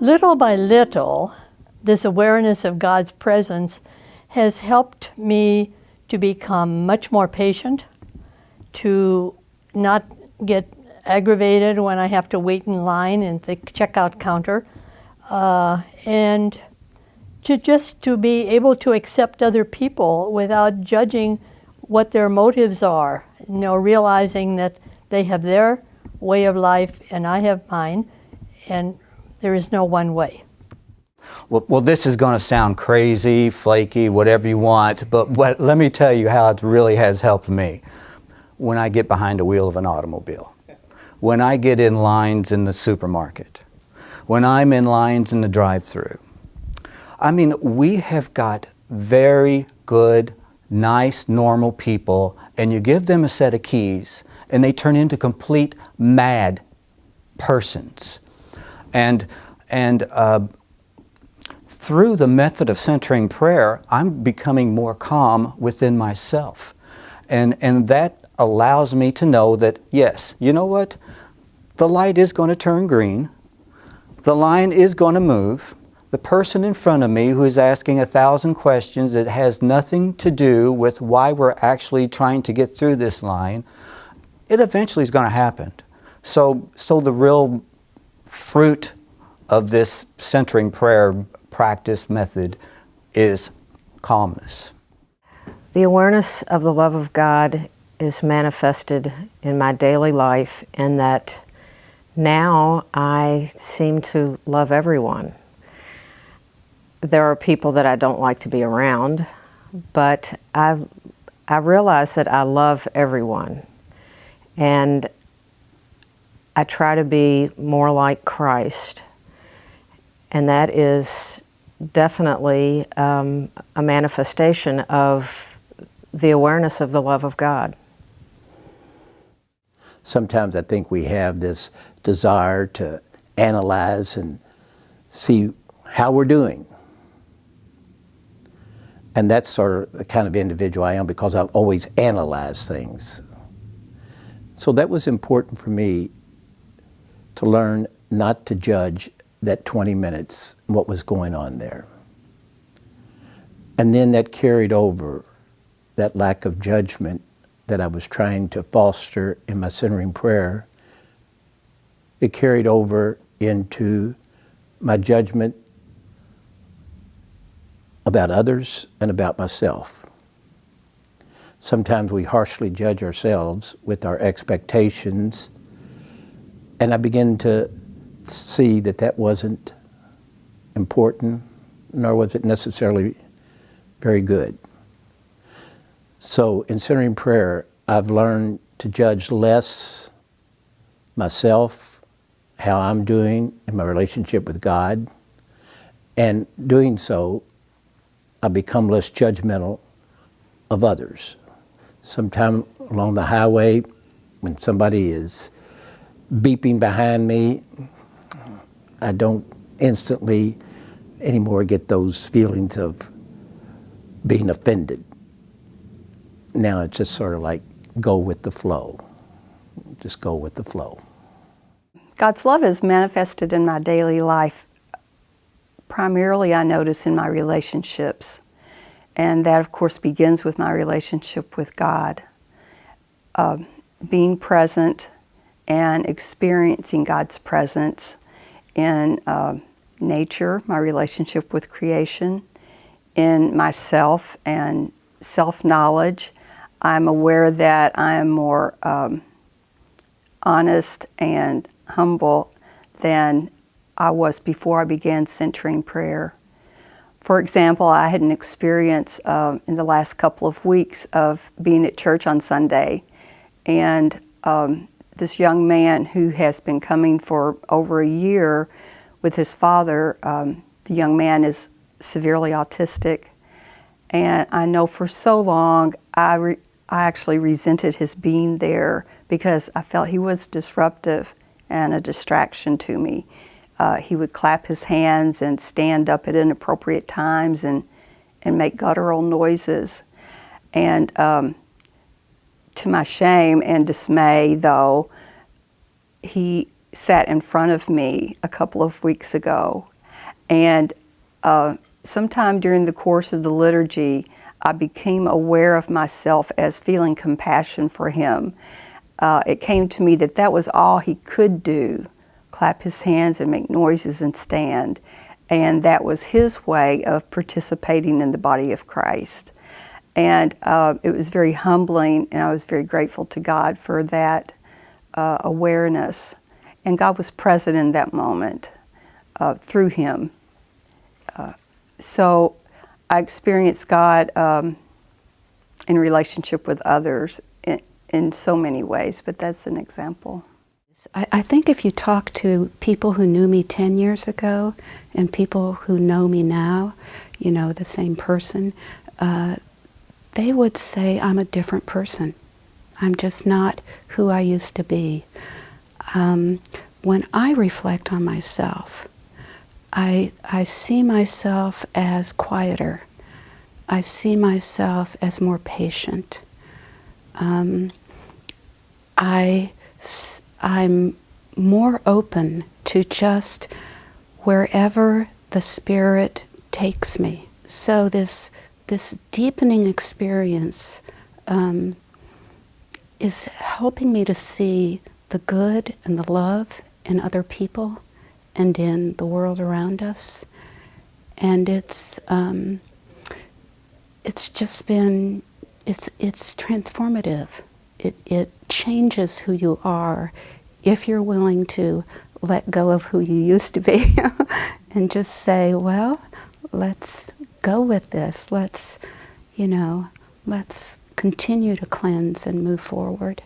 Little by little, this awareness of God's presence has helped me to become much more patient, to not get aggravated when I have to wait in line at the checkout counter, and to be able to accept other people without judging what their motives are. Realizing that they have their way of life and I have mine, and there is no one way. Well, this is going to sound crazy, flaky, whatever you want, but let me tell you how it really has helped me. When I get behind the wheel of an automobile, when I get in lines in the supermarket, when I'm in lines in the drive-thru. I mean, we have got very good, nice, normal people, and you give them a set of keys, and they turn into complete mad persons. And through the method of centering prayer, I'm becoming more calm within myself. And that allows me to know that, yes, you know what? The light is going to turn green. The line is going to move. The person in front of me who is asking 1,000 questions that has nothing to do with why we're actually trying to get through this line, it eventually is going to happen. So the real fruit of this centering prayer practice method is calmness. The awareness of the love of God is manifested in my daily life in that now I seem to love everyone. There are people that I don't like to be around, but I realize that I love everyone. And I try to be more like Christ. And that is definitely a manifestation of the awareness of the love of God. Sometimes I think we have this desire to analyze and see how we're doing. And that's sort of the kind of individual I am because I've always analyzed things. So that was important for me to learn not to judge that 20 minutes, what was going on there. And then that carried over, that lack of judgment that I was trying to foster in my centering prayer, it carried over into my judgment about others and about myself. Sometimes we harshly judge ourselves with our expectations, and I begin to see that that wasn't important, nor was it necessarily very good. So in centering prayer, I've learned to judge less myself, how I'm doing in my relationship with God, and doing so, I become less judgmental of others. Sometime along the highway, when somebody is beeping behind me, I don't instantly anymore get those feelings of being offended. Now it's just sort of like go with the flow. Just go with the flow. God's love is manifested in my daily life. Primarily, I notice in my relationships. And that, of course, begins with my relationship with God. Being present and experiencing God's presence in nature, my relationship with creation, in myself and self-knowledge. I'm aware that I am more honest and humble than I was before I began centering prayer. For example, I had an experience in the last couple of weeks of being at church on Sunday, and this young man who has been coming for over a year with his father, the young man is severely autistic, and I know for so long I actually resented his being there because I felt he was disruptive and a distraction to me. He would clap his hands and stand up at inappropriate times and make guttural noises. And to my shame and dismay, though, he sat in front of me a couple of weeks ago, and sometime during the course of the liturgy, I became aware of myself as feeling compassion for him. It came to me that that was all he could do, clap his hands and make noises and stand. And that was his way of participating in the body of Christ. And it was very humbling, and I was very grateful to God for that awareness. And God was present in that moment through him. So I experienced God in relationship with others in so many ways, but that's an example. I think if you talk to people who knew me 10 years ago and people who know me now, you know, the same person, they would say I'm a different person. I'm just not who I used to be. When I reflect on myself, I see myself as quieter. I see myself as more patient. I'm more open to just wherever the Spirit takes me. So this deepening experience is helping me to see the good and the love in other people and in the world around us. And it's just been, it's transformative. It changes who you are if you're willing to let go of who you used to be and just say, well, let's go with this. Let's continue to cleanse and move forward.